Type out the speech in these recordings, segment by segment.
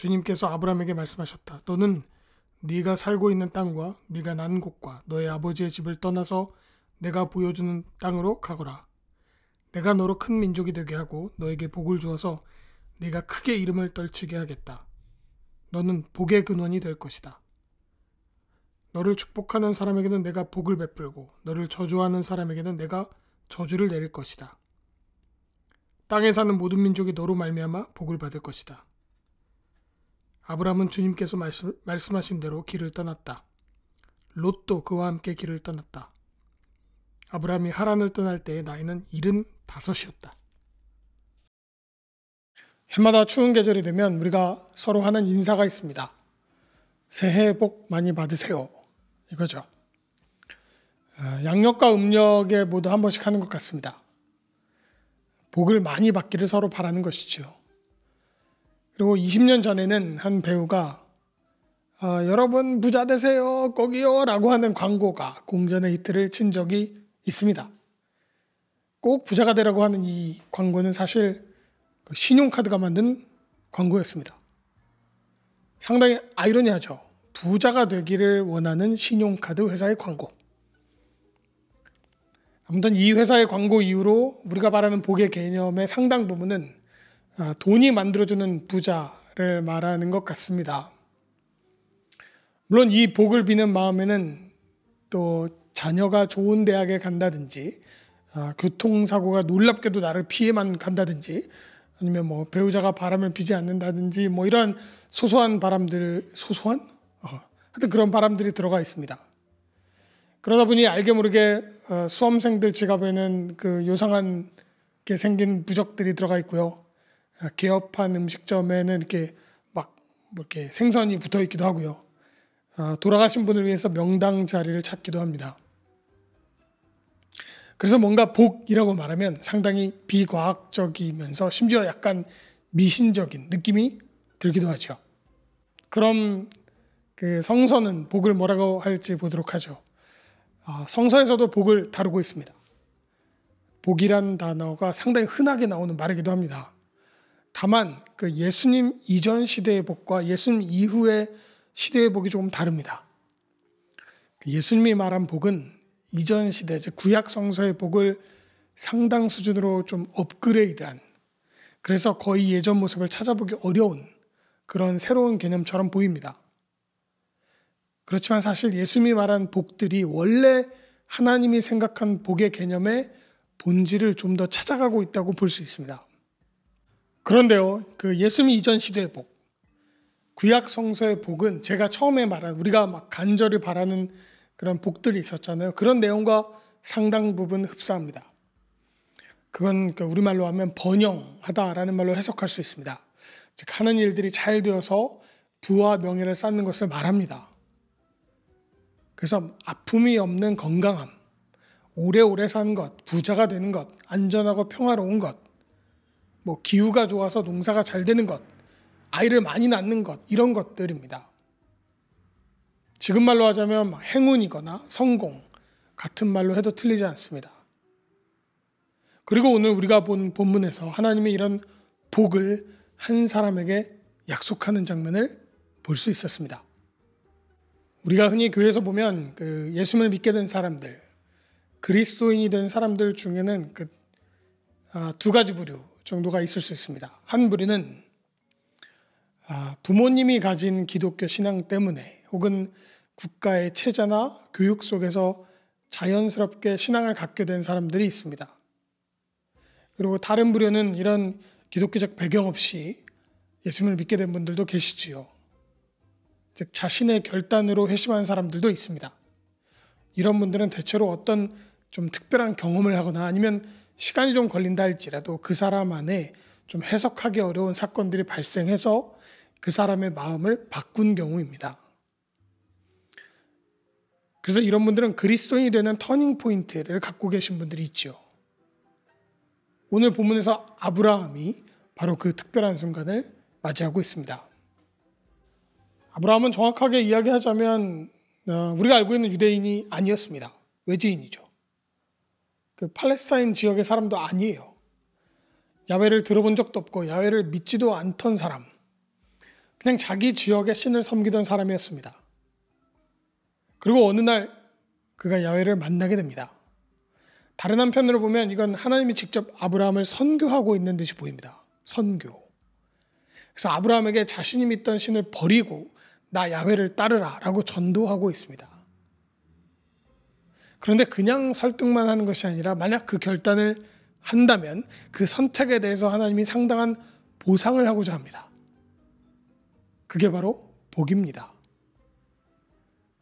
주님께서 아브라함에게 말씀하셨다. 너는 네가 살고 있는 땅과 네가 난 곳과 너의 아버지의 집을 떠나서 내가 보여주는 땅으로 가거라. 내가 너로 큰 민족이 되게 하고 너에게 복을 주어서 네가 크게 이름을 떨치게 하겠다. 너는 복의 근원이 될 것이다. 너를 축복하는 사람에게는 내가 복을 베풀고 너를 저주하는 사람에게는 내가 저주를 내릴 것이다. 땅에 사는 모든 민족이 너로 말미암아 복을 받을 것이다. 아브라함은 주님께서 말씀하신 대로 길을 떠났다. 롯도 그와 함께 길을 떠났다. 아브라함이 하란을 떠날 때의 나이는 75이었다. 해마다 추운 계절이 되면 우리가 서로 하는 인사가 있습니다. 새해 복 많이 받으세요. 이거죠. 양력과 음력에 모두 한 번씩 하는 것 같습니다. 복을 많이 받기를 서로 바라는 것이지요. 그리고 20년 전에는 한 배우가 여러분 부자 되세요 꼭이요 라고 하는 광고가 공전의 히트를 친 적이 있습니다. 꼭 부자가 되라고 하는 이 광고는 사실 신용카드가 만든 광고였습니다. 상당히 아이러니하죠. 부자가 되기를 원하는 신용카드 회사의 광고. 아무튼 이 회사의 광고 이후로 우리가 말하는 복의 개념의 상당 부분은 돈이 만들어주는 부자를 말하는 것 같습니다. 물론 이 복을 비는 마음에는 또 자녀가 좋은 대학에 간다든지 교통사고가 놀랍게도 나를 피해만 간다든지 아니면 뭐 배우자가 바람을 피지 않는다든지 뭐 이런 소소한 바람들, 하여튼 그런 바람들이 들어가 있습니다. 그러다 보니 알게 모르게 수험생들 지갑에는 그 요상하게 생긴 부적들이 들어가 있고요. 개업한 음식점에는 이렇게 막 이렇게 생선이 붙어 있기도 하고요. 돌아가신 분을 위해서 명당 자리를 찾기도 합니다. 그래서 뭔가 복이라고 말하면 상당히 비과학적이면서 심지어 약간 미신적인 느낌이 들기도 하죠. 그럼 그 성서는 복을 뭐라고 할지 보도록 하죠. 성서에서도 복을 다루고 있습니다. 복이란 단어가 상당히 흔하게 나오는 말이기도 합니다. 다만 그 예수님 이전 시대의 복과 예수님 이후의 시대의 복이 조금 다릅니다. 예수님이 말한 복은 이전 시대, 즉 구약 성서의 복을 상당 수준으로 좀 업그레이드한, 그래서 거의 예전 모습을 찾아보기 어려운 그런 새로운 개념처럼 보입니다. 그렇지만 사실 예수님이 말한 복들이 원래 하나님이 생각한 복의 개념의 본질을 좀 더 찾아가고 있다고 볼 수 있습니다. 그런데요, 그 예수님 이전 시대의 복, 구약 성서의 복은 제가 처음에 말한 우리가 막 간절히 바라는 그런 복들이 있었잖아요. 그런 내용과 상당 부분 흡사합니다. 그건 우리말로 하면 번영하다라는 말로 해석할 수 있습니다. 즉 하는 일들이 잘 되어서 부와 명예를 쌓는 것을 말합니다. 그래서 아픔이 없는 건강함, 오래오래 사는 것, 부자가 되는 것, 안전하고 평화로운 것, 뭐 기후가 좋아서 농사가 잘 되는 것, 아이를 많이 낳는 것, 이런 것들입니다. 지금 말로 하자면 행운이거나 성공 같은 말로 해도 틀리지 않습니다. 그리고 오늘 우리가 본 본문에서 하나님이 이런 복을 한 사람에게 약속하는 장면을 볼 수 있었습니다. 우리가 흔히 교회에서 보면 그 예수님을 믿게 된 사람들, 그리스도인이 된 사람들 중에는 두 가지 부류 정도가 있을 수 있습니다. 한 부류는 부모님이 가진 기독교 신앙 때문에 혹은 국가의 체제나 교육 속에서 자연스럽게 신앙을 갖게 된 사람들이 있습니다. 그리고 다른 부류는 이런 기독교적 배경 없이 예수님을 믿게 된 분들도 계시지요. 즉 자신의 결단으로 회심한 사람들도 있습니다. 이런 분들은 대체로 어떤 좀 특별한 경험을 하거나 아니면 시간이 좀 걸린다 할지라도 그 사람 안에 좀 해석하기 어려운 사건들이 발생해서 그 사람의 마음을 바꾼 경우입니다. 그래서 이런 분들은 그리스도인이 되는 터닝 포인트를 갖고 계신 분들이 있죠. 오늘 본문에서 아브라함이 바로 그 특별한 순간을 맞이하고 있습니다. 아브라함은 정확하게 이야기하자면 우리가 알고 있는 유대인이 아니었습니다. 외지인이죠. 그 팔레스타인 지역의 사람도 아니에요. 야훼를 들어본 적도 없고 야훼를 믿지도 않던 사람. 그냥 자기 지역의 신을 섬기던 사람이었습니다. 그리고 어느 날 그가 야훼를 만나게 됩니다. 다른 한편으로 보면 이건 하나님이 직접 아브라함을 선교하고 있는 듯이 보입니다. 선교. 그래서 아브라함에게 자신이 믿던 신을 버리고 나 야훼를 따르라 라고 전도하고 있습니다. 그런데 그냥 설득만 하는 것이 아니라 만약 그 결단을 한다면 그 선택에 대해서 하나님이 상당한 보상을 하고자 합니다. 그게 바로 복입니다.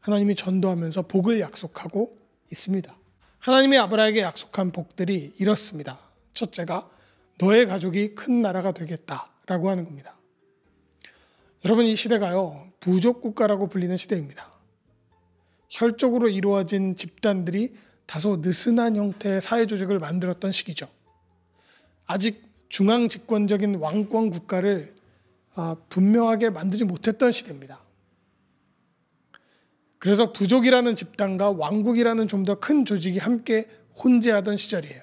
하나님이 전도하면서 복을 약속하고 있습니다. 하나님이 아브라함에게 약속한 복들이 이렇습니다. 첫째가 너의 가족이 큰 나라가 되겠다라고 하는 겁니다. 여러분, 이 시대가요, 부족 국가라고 불리는 시대입니다. 혈족으로 이루어진 집단들이 다소 느슨한 형태의 사회 조직을 만들었던 시기죠. 아직 중앙 집권적인 왕권 국가를 분명하게 만들지 못했던 시대입니다. 그래서 부족이라는 집단과 왕국이라는 좀 더 큰 조직이 함께 혼재하던 시절이에요.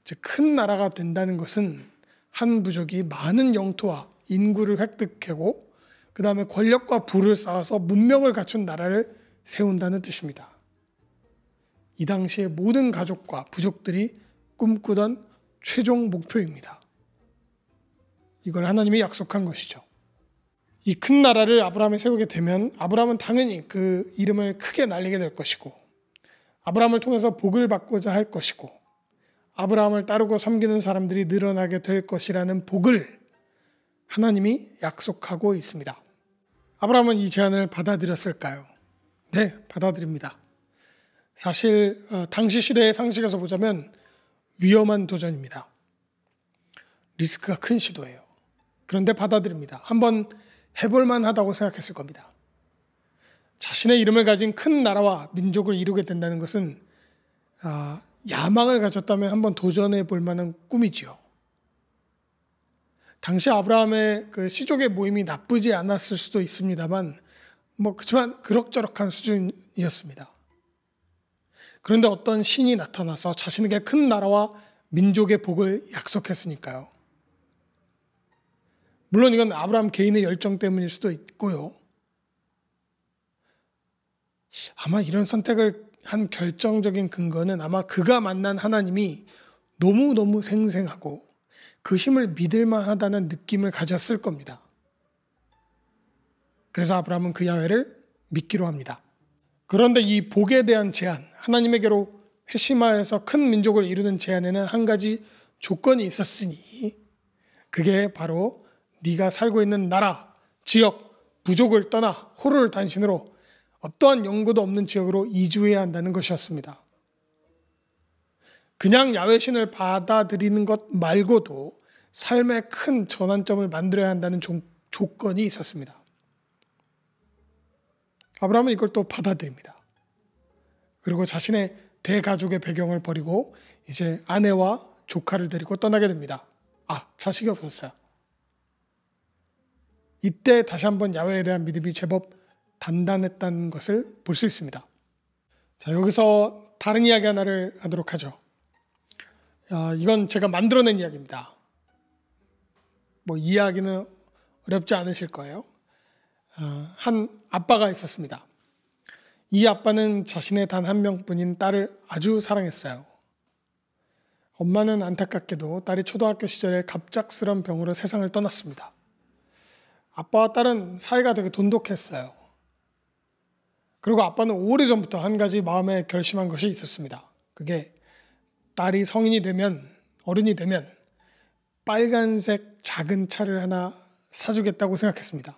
즉, 큰 나라가 된다는 것은 한 부족이 많은 영토와 인구를 획득하고 그 다음에 권력과 부를 쌓아서 문명을 갖춘 나라를 세운다는 뜻입니다. 이 당시의 모든 가족과 부족들이 꿈꾸던 최종 목표입니다. 이걸 하나님이 약속한 것이죠. 이 큰 나라를 아브라함에 세우게 되면 아브라함은 당연히 그 이름을 크게 날리게 될 것이고 아브라함을 통해서 복을 받고자 할 것이고 아브라함을 따르고 섬기는 사람들이 늘어나게 될 것이라는 복을 하나님이 약속하고 있습니다. 아브라함은 이 제안을 받아들였을까요? 네, 받아들입니다. 사실 당시 시대의 상식에서 보자면 위험한 도전입니다. 리스크가 큰 시도예요. 그런데 받아들입니다. 한번 해볼만 하다고 생각했을 겁니다. 자신의 이름을 가진 큰 나라와 민족을 이루게 된다는 것은 야망을 가졌다면 한번 도전해 볼 만한 꿈이지요. 당시 아브라함의 그 시족의 모임이 나쁘지 않았을 수도 있습니다만 그렇지만 그럭저럭한 수준이었습니다. 그런데 어떤 신이 나타나서 자신에게 큰 나라와 민족의 복을 약속했으니까요. 물론 이건 아브라함 개인의 열정 때문일 수도 있고요. 아마 이런 선택을 한 결정적인 근거는 아마 그가 만난 하나님이 너무너무 생생하고 그 힘을 믿을 만하다는 느낌을 가졌을 겁니다. 그래서 아브라함은 그 야훼를 믿기로 합니다. 그런데 이 복에 대한 제안, 하나님에게로 회심하여서 큰 민족을 이루는 제안에는 한 가지 조건이 있었으니 그게 바로 네가 살고 있는 나라, 지역, 부족을 떠나 호를 단신으로 어떠한 연고도 없는 지역으로 이주해야 한다는 것이었습니다. 그냥 야훼신을 받아들이는 것 말고도 삶의 큰 전환점을 만들어야 한다는 조건이 있었습니다. 아브라함은 이걸 또 받아들입니다. 그리고 자신의 대가족의 배경을 버리고 이제 아내와 조카를 데리고 떠나게 됩니다. 자식이 없었어요. 이때 다시 한번 야훼에 대한 믿음이 제법 단단했다는 것을 볼 수 있습니다. 자, 여기서 다른 이야기 하나를 하도록 하죠. 이건 제가 만들어낸 이야기입니다. 이야기는 어렵지 않으실 거예요. 한 아빠가 있었습니다. 이 아빠는 자신의 단 한 명뿐인 딸을 아주 사랑했어요. 엄마는 안타깝게도 딸이 초등학교 시절에 갑작스런 병으로 세상을 떠났습니다. 아빠와 딸은 사이가 되게 돈독했어요. 그리고 아빠는 오래전부터 한 가지 마음에 결심한 것이 있었습니다. 그게 딸이 성인이 되면, 어른이 되면 빨간색 작은 차를 하나 사주겠다고 생각했습니다.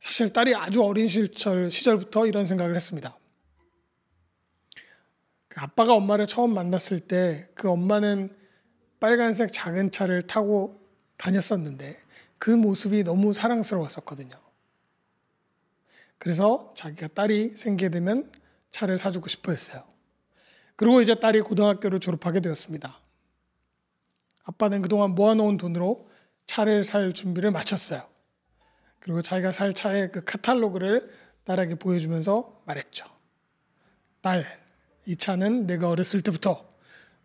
사실 딸이 아주 어린 시절부터 이런 생각을 했습니다. 아빠가 엄마를 처음 만났을 때 그 엄마는 빨간색 작은 차를 타고 다녔었는데 그 모습이 너무 사랑스러웠었거든요. 그래서 자기가 딸이 생기게 되면 차를 사주고 싶어 했어요. 그리고 이제 딸이 고등학교를 졸업하게 되었습니다. 아빠는 그동안 모아놓은 돈으로 차를 살 준비를 마쳤어요. 그리고 자기가 살 차의 그 카탈로그를 딸에게 보여주면서 말했죠. 딸, 이 차는 내가 어렸을 때부터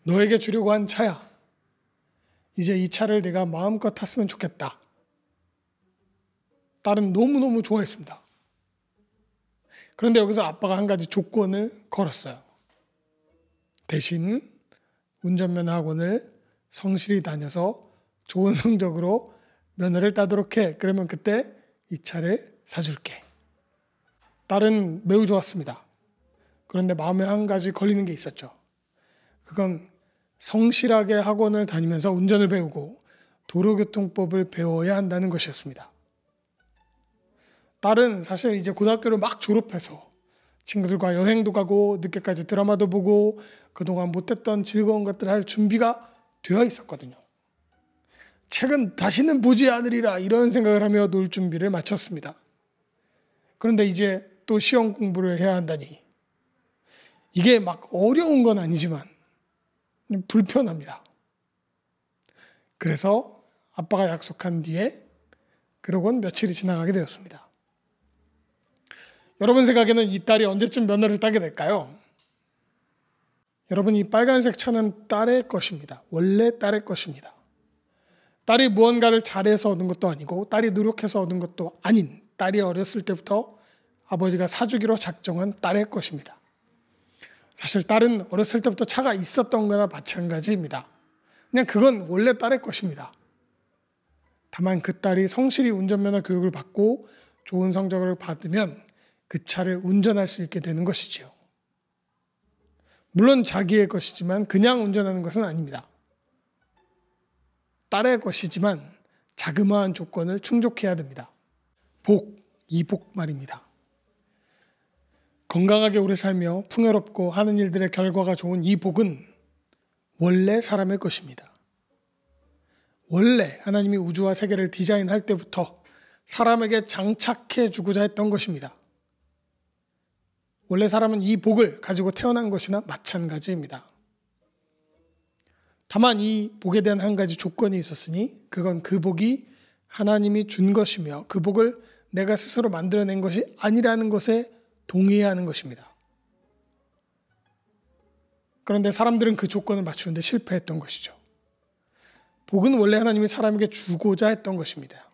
너에게 주려고 한 차야. 이제 이 차를 내가 마음껏 탔으면 좋겠다. 딸은 너무너무 좋아했습니다. 그런데 여기서 아빠가 한 가지 조건을 걸었어요. 대신 운전면허 학원을 성실히 다녀서 좋은 성적으로 면허를 따도록 해. 그러면 그때 이 차를 사줄게. 딸은 매우 좋았습니다. 그런데 마음에 한 가지 걸리는 게 있었죠. 그건 성실하게 학원을 다니면서 운전을 배우고 도로교통법을 배워야 한다는 것이었습니다. 딸은 사실 이제 고등학교를 막 졸업해서 친구들과 여행도 가고 늦게까지 드라마도 보고 그동안 못했던 즐거운 것들을 할 준비가 되어 있었거든요. 책은 다시는 보지 않으리라 이런 생각을 하며 놀 준비를 마쳤습니다. 그런데 이제 또 시험 공부를 해야 한다니 이게 막 어려운 건 아니지만 불편합니다. 그래서 아빠가 약속한 뒤에 그러곤 며칠이 지나가게 되었습니다. 여러분 생각에는 이 딸이 언제쯤 면허를 따게 될까요? 여러분, 이 빨간색 차는 딸의 것입니다. 원래 딸의 것입니다. 딸이 무언가를 잘해서 얻은 것도 아니고 딸이 노력해서 얻은 것도 아닌 딸이 어렸을 때부터 아버지가 사주기로 작정한 딸의 것입니다. 사실 딸은 어렸을 때부터 차가 있었던 거나 마찬가지입니다. 그냥 그건 원래 딸의 것입니다. 다만 그 딸이 성실히 운전면허 교육을 받고 좋은 성적을 받으면 그 차를 운전할 수 있게 되는 것이지요. 물론 자기의 것이지만 그냥 운전하는 것은 아닙니다. 딸의 것이지만 자그마한 조건을 충족해야 됩니다. 이복 말입니다. 건강하게 오래 살며 풍요롭고 하는 일들의 결과가 좋은 이 복은 원래 사람의 것입니다. 원래 하나님이 우주와 세계를 디자인할 때부터 사람에게 장착해 주고자 했던 것입니다. 원래 사람은 이 복을 가지고 태어난 것이나 마찬가지입니다. 다만 이 복에 대한 한 가지 조건이 있었으니 그건 그 복이 하나님이 준 것이며 그 복을 내가 스스로 만들어낸 것이 아니라는 것에 동의해야 하는 것입니다. 그런데 사람들은 그 조건을 맞추는데 실패했던 것이죠. 복은 원래 하나님이 사람에게 주고자 했던 것입니다.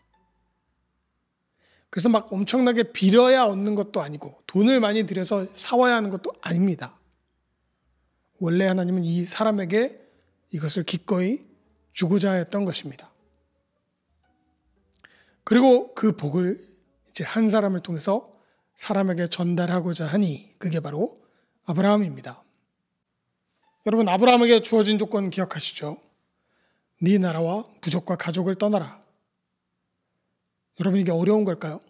그래서 막 엄청나게 빌어야 얻는 것도 아니고 돈을 많이 들여서 사와야 하는 것도 아닙니다. 원래 하나님은 이 사람에게 이것을 기꺼이 주고자 했던 것입니다. 그리고 그 복을 이제 한 사람을 통해서 사람에게 전달하고자 하니 그게 바로 아브라함입니다. 여러분, 아브라함에게 주어진 조건 기억하시죠? 네 나라와 부족과 가족을 떠나라. 여러분, 이게 어려운 걸까요?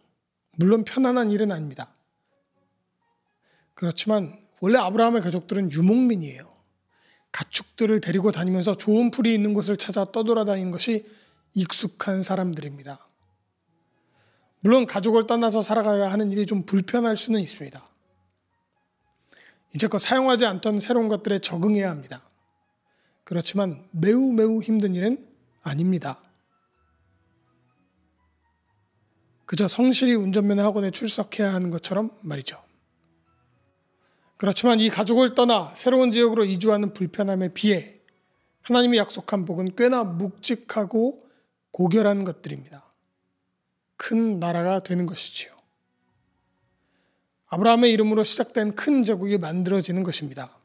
물론 편안한 일은 아닙니다. 그렇지만 원래 아브라함의 가족들은 유목민이에요. 가축들을 데리고 다니면서 좋은 풀이 있는 곳을 찾아 떠돌아다니는 것이 익숙한 사람들입니다. 물론 가족을 떠나서 살아가야 하는 일이 좀 불편할 수는 있습니다. 이제껏 사용하지 않던 새로운 것들에 적응해야 합니다. 그렇지만 매우 힘든 일은 아닙니다. 그저 성실히 운전면허 학원에 출석해야 하는 것처럼 말이죠. 그렇지만 이 가족을 떠나 새로운 지역으로 이주하는 불편함에 비해 하나님이 약속한 복은 꽤나 묵직하고 고결한 것들입니다. 큰 나라가 되는 것이지요. 아브라함의 이름으로 시작된 큰 제국이 만들어지는 것입니다.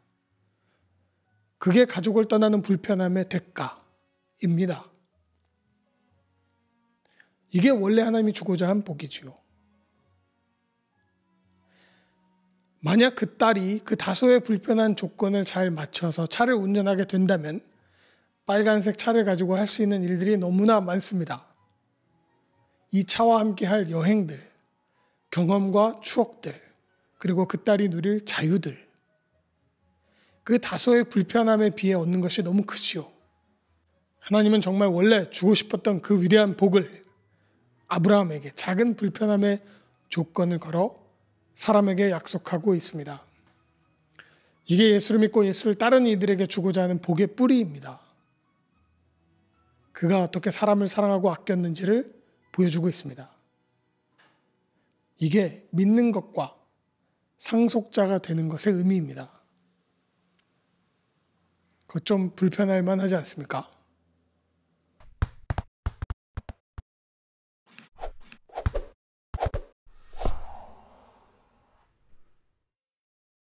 그게 가족을 떠나는 불편함의 대가입니다. 이게 원래 하나님이 주고자 한 복이지요. 만약 그 딸이 그 다소의 불편한 조건을 잘 맞춰서 차를 운전하게 된다면 빨간색 차를 가지고 할 수 있는 일들이 너무나 많습니다. 이 차와 함께 할 여행들, 경험과 추억들, 그리고 그 딸이 누릴 자유들. 그 다소의 불편함에 비해 얻는 것이 너무 크지요. 하나님은 정말 원래 주고 싶었던 그 위대한 복을 아브라함에게 작은 불편함의 조건을 걸어 사람에게 약속하고 있습니다. 이게 예수를 믿고 예수를 따르는 이들에게 주고자 하는 복의 뿌리입니다. 그가 어떻게 사람을 사랑하고 아꼈는지를 보여주고 있습니다. 이게 믿는 것과 상속자가 되는 것의 의미입니다. 그것 좀 불편할 만하지 않습니까?